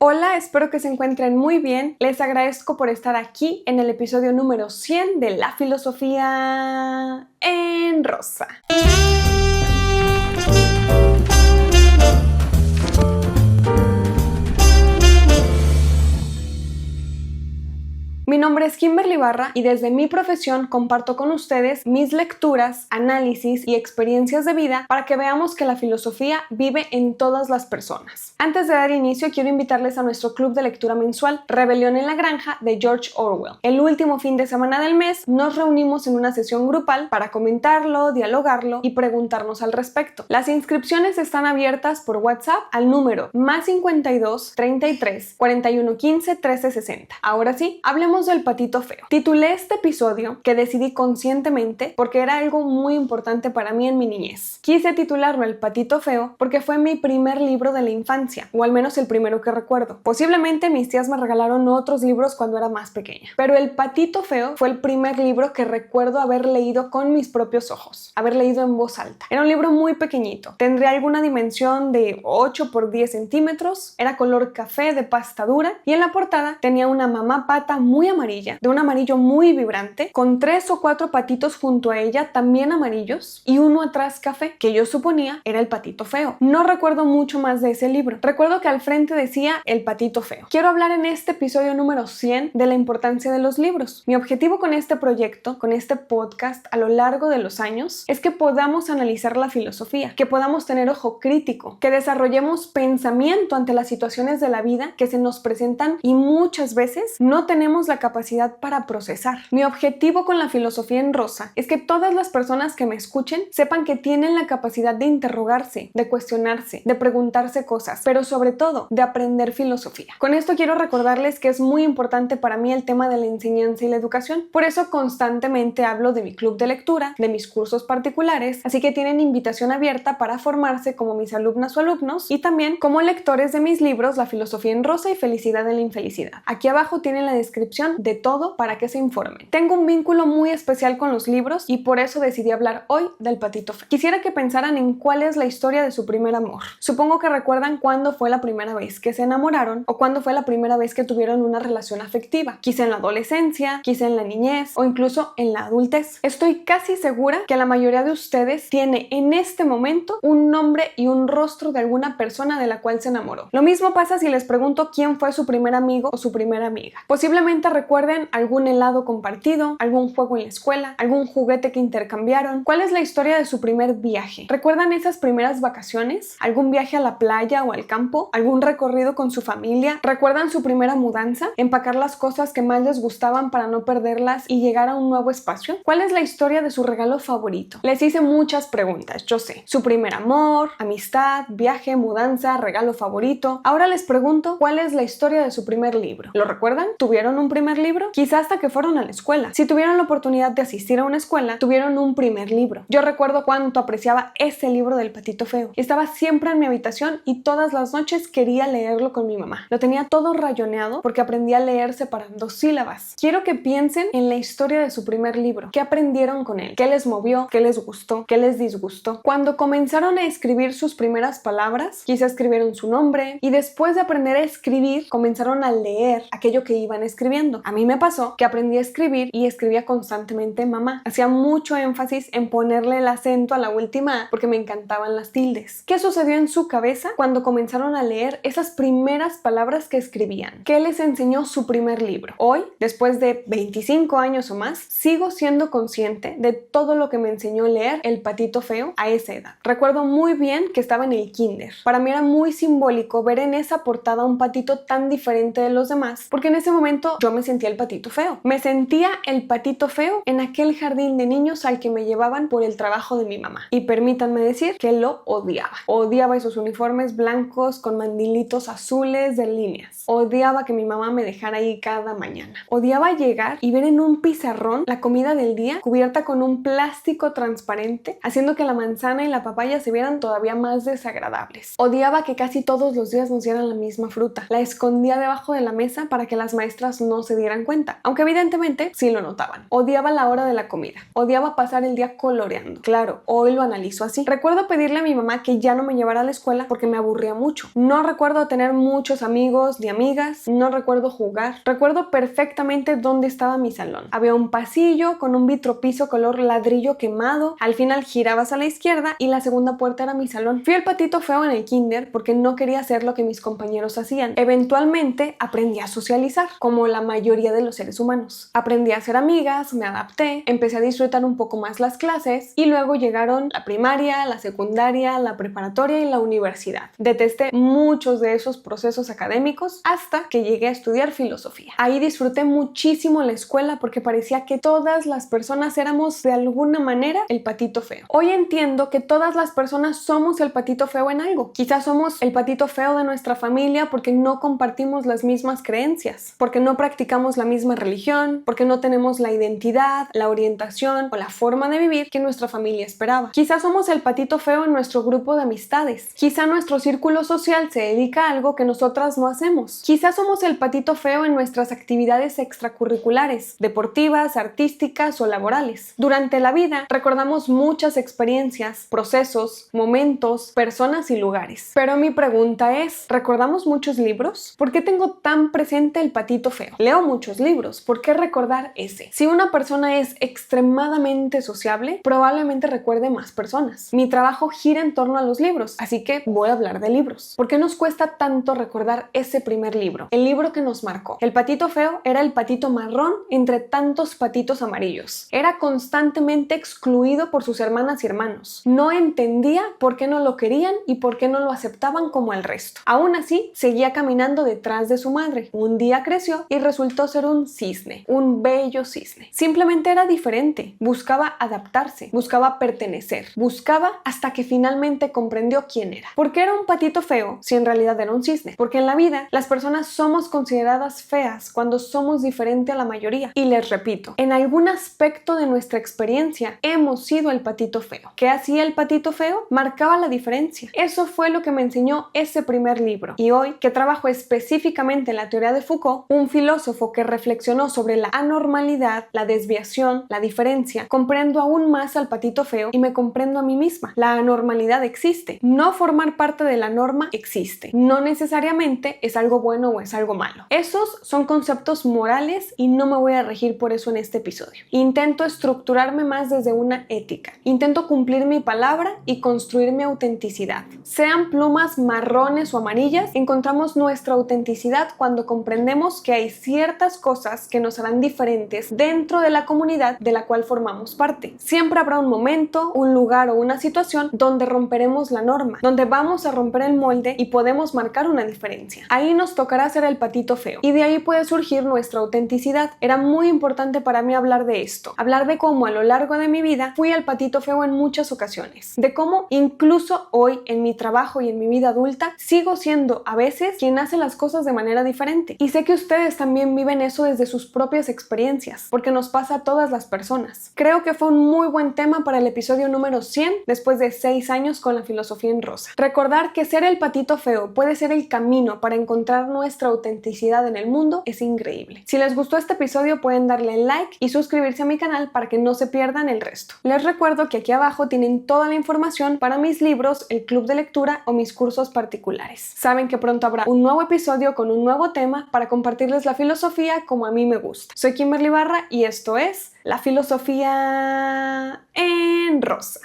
Hola, espero que se encuentren muy bien. Les agradezco por estar aquí en el episodio número 100 de La Filosofía en Rosa. Mi nombre es Kimberly Barra y desde mi profesión comparto con ustedes mis lecturas, análisis y experiencias de vida para que veamos que la filosofía vive en todas las personas. Antes de dar inicio, quiero invitarles a nuestro club de lectura mensual, Rebelión en la Granja, de George Orwell. El último fin de semana del mes nos reunimos en una sesión grupal para comentarlo, dialogarlo y preguntarnos al respecto. Las inscripciones están abiertas por WhatsApp al número +52 33 41 15 13 60. Ahora sí, hablemos del patito feo. Titulé este episodio, que decidí conscientemente porque era algo muy importante para mí en mi niñez. Quise titularlo El patito feo porque fue mi primer libro de la infancia, o al menos el primero que recuerdo. Posiblemente mis tías me regalaron otros libros cuando era más pequeña, pero El patito feo fue el primer libro que recuerdo haber leído con mis propios ojos, haber leído en voz alta. Era un libro muy pequeñito, tendría alguna dimensión de 8 por 10 centímetros, era color café de pasta dura y en la portada tenía una mamá pata muy amarilla, de un amarillo muy vibrante, con 3 o 4 patitos junto a ella también amarillos y uno atrás café, que yo suponía era el patito feo. No recuerdo mucho más de ese libro. Recuerdo que al frente decía El patito feo. Quiero hablar en este episodio número 100 de la importancia de los libros. Mi objetivo con este proyecto, con este podcast a lo largo de los años, es que podamos analizar la filosofía, que podamos tener ojo crítico, que desarrollemos pensamiento ante las situaciones de la vida que se nos presentan y muchas veces no tenemos la capacidad para procesar. Mi objetivo con la filosofía en rosa es que todas las personas que me escuchen sepan que tienen la capacidad de interrogarse, de cuestionarse, de preguntarse cosas, pero sobre todo de aprender filosofía. Con esto quiero recordarles que es muy importante para mí el tema de la enseñanza y la educación. Por eso constantemente hablo de mi club de lectura, de mis cursos particulares, así que tienen invitación abierta para formarse como mis alumnas o alumnos y también como lectores de mis libros La Filosofía en Rosa y Felicidad en la Infelicidad. Aquí abajo tienen la descripción de todo para que se informen. Tengo un vínculo muy especial con los libros y por eso decidí hablar hoy del patito feo. Quisiera que pensaran en cuál es la historia de su primer amor. Supongo que recuerdan cuándo fue la primera vez que se enamoraron o cuándo fue la primera vez que tuvieron una relación afectiva. Quizá en la adolescencia, quizá en la niñez o incluso en la adultez. Estoy casi segura que la mayoría de ustedes tiene en este momento un nombre y un rostro de alguna persona de la cual se enamoró. Lo mismo pasa si les pregunto quién fue su primer amigo o su primera amiga. Posiblemente recuerden algún helado compartido, algún juego en la escuela, algún juguete que intercambiaron. ¿Cuál es la historia de su primer viaje? ¿Recuerdan esas primeras vacaciones? ¿Algún viaje a la playa o al campo? ¿Algún recorrido con su familia? ¿Recuerdan su primera mudanza? ¿Empacar las cosas que más les gustaban para no perderlas y llegar a un nuevo espacio? ¿Cuál es la historia de su regalo favorito? Les hice muchas preguntas, yo sé. Su primer amor, amistad, viaje, mudanza, regalo favorito. Ahora les pregunto, ¿cuál es la historia de su primer libro? ¿Lo recuerdan? ¿Tuvieron un primer libro? Quizá hasta que fueron a la escuela. Si tuvieron la oportunidad de asistir a una escuela, tuvieron un primer libro. Yo recuerdo cuánto apreciaba ese libro del patito feo. Estaba siempre en mi habitación y todas las noches quería leerlo con mi mamá. Lo tenía todo rayoneado porque aprendí a leer separando sílabas. Quiero que piensen en la historia de su primer libro. ¿Qué aprendieron con él? ¿Qué les movió? ¿Qué les gustó? ¿Qué les disgustó? Cuando comenzaron a escribir sus primeras palabras, quizá escribieron su nombre y después de aprender a escribir, comenzaron a leer aquello que iban escribiendo. A mí me pasó que aprendí a escribir y escribía constantemente mamá. Hacía mucho énfasis en ponerle el acento a la última A porque me encantaban las tildes. ¿Qué sucedió en su cabeza cuando comenzaron a leer esas primeras palabras que escribían? ¿Qué les enseñó su primer libro? Hoy, después de 25 años o más, sigo siendo consciente de todo lo que me enseñó leer El patito feo a esa edad. Recuerdo muy bien que estaba en el kinder. Para mí era muy simbólico ver en esa portada un patito tan diferente de los demás, porque en ese momento yo me sentía el patito feo. Me sentía el patito feo en aquel jardín de niños al que me llevaban por el trabajo de mi mamá. Y permítanme decir que lo odiaba. Odiaba esos uniformes blancos con mandilitos azules de líneas. Odiaba que mi mamá me dejara ahí cada mañana. Odiaba llegar y ver en un pizarrón la comida del día cubierta con un plástico transparente, haciendo que la manzana y la papaya se vieran todavía más desagradables. Odiaba que casi todos los días nos dieran la misma fruta. La escondía debajo de la mesa para que las maestras no se dieran cuenta, aunque evidentemente sí lo notaban. Odiaba la hora de la comida, odiaba pasar el día coloreando. Claro, hoy lo analizo así. Recuerdo pedirle a mi mamá que ya no me llevara a la escuela porque me aburría mucho. No recuerdo tener muchos amigos ni amigas, no recuerdo jugar. Recuerdo perfectamente dónde estaba mi salón. Había un pasillo con un vitropiso color ladrillo quemado, al final girabas a la izquierda y la segunda puerta era mi salón. Fui el patito feo en el kinder porque no quería hacer lo que mis compañeros hacían. Eventualmente aprendí a socializar, como la mayoría de los seres humanos. Aprendí a hacer amigas, me adapté, empecé a disfrutar un poco más las clases y luego llegaron la primaria, la secundaria, la preparatoria y la universidad. Detesté muchos de esos procesos académicos hasta que llegué a estudiar filosofía. Ahí disfruté muchísimo la escuela porque parecía que todas las personas éramos de alguna manera el patito feo. Hoy entiendo que todas las personas somos el patito feo en algo. Quizás somos el patito feo de nuestra familia porque no compartimos las mismas creencias, porque no practicamos la misma religión, porque no tenemos la identidad, la orientación o la forma de vivir que nuestra familia esperaba. Quizás somos el patito feo en nuestro grupo de amistades. Quizá nuestro círculo social se dedica a algo que nosotras no hacemos. Quizás somos el patito feo en nuestras actividades extracurriculares, deportivas, artísticas o laborales. Durante la vida recordamos muchas experiencias, procesos, momentos, personas y lugares. Pero mi pregunta es, ¿recordamos muchos libros? ¿Por qué tengo tan presente el patito feo? Leo muchos libros, ¿por qué recordar ese? Si una persona es extremadamente sociable, probablemente recuerde más personas. Mi trabajo gira en torno a los libros, así que voy a hablar de libros. ¿Por qué nos cuesta tanto recordar ese primer libro? El libro que nos marcó. El patito feo era el patito marrón entre tantos patitos amarillos. Era constantemente excluido por sus hermanas y hermanos. No entendía por qué no lo querían y por qué no lo aceptaban como el resto. Aún así, seguía caminando detrás de su madre. Un día creció y resultó ser un cisne, un bello cisne. Simplemente era diferente. Buscaba adaptarse, buscaba pertenecer, buscaba hasta que finalmente comprendió quién era. ¿Por qué era un patito feo si en realidad era un cisne? Porque en la vida las personas somos consideradas feas cuando somos diferente a la mayoría. Y les repito, en algún aspecto de nuestra experiencia hemos sido el patito feo. ¿Qué hacía el patito feo? Marcaba la diferencia. Eso fue lo que me enseñó ese primer libro. Y hoy, que trabajo específicamente en la teoría de Foucault, un filósofo que reflexionó sobre la anormalidad, la desviación, la diferencia, comprendo aún más al patito feo y me comprendo a mí misma. La anormalidad existe. No formar parte de la norma existe. No necesariamente es algo bueno o es algo malo. Esos son conceptos morales y no me voy a regir por eso en este episodio. Intento estructurarme más desde una ética. Intento cumplir mi palabra y construir mi autenticidad. Sean plumas marrones o amarillas, encontramos nuestra autenticidad cuando comprendemos que hay ciertas cosas que nos harán diferentes dentro de la comunidad de la cual formamos parte. Siempre habrá un momento, un lugar o una situación donde romperemos la norma, donde vamos a romper el molde y podemos marcar una diferencia. Ahí nos tocará ser el patito feo y de ahí puede surgir nuestra autenticidad. Era muy importante para mí hablar de esto, hablar de cómo a lo largo de mi vida fui el patito feo en muchas ocasiones, de cómo incluso hoy en mi trabajo y en mi vida adulta sigo siendo a veces quien hace las cosas de manera diferente. Y sé que ustedes también viven eso desde sus propias experiencias, porque nos pasa a todas las personas. Creo que fue un muy buen tema para el episodio número 100 después de 6 años con la filosofía en rosa. Recordar que ser el patito feo puede ser el camino para encontrar nuestra autenticidad en el mundo es increíble. Si les gustó este episodio pueden darle like y suscribirse a mi canal para que no se pierdan el resto. Les recuerdo que aquí abajo tienen toda la información para mis libros, el club de lectura o mis cursos particulares. Saben que pronto habrá un nuevo episodio con un nuevo tema para compartirles la filosofía como a mí me gusta. Soy Kimberly Barra y esto es La Filosofía en Rosa.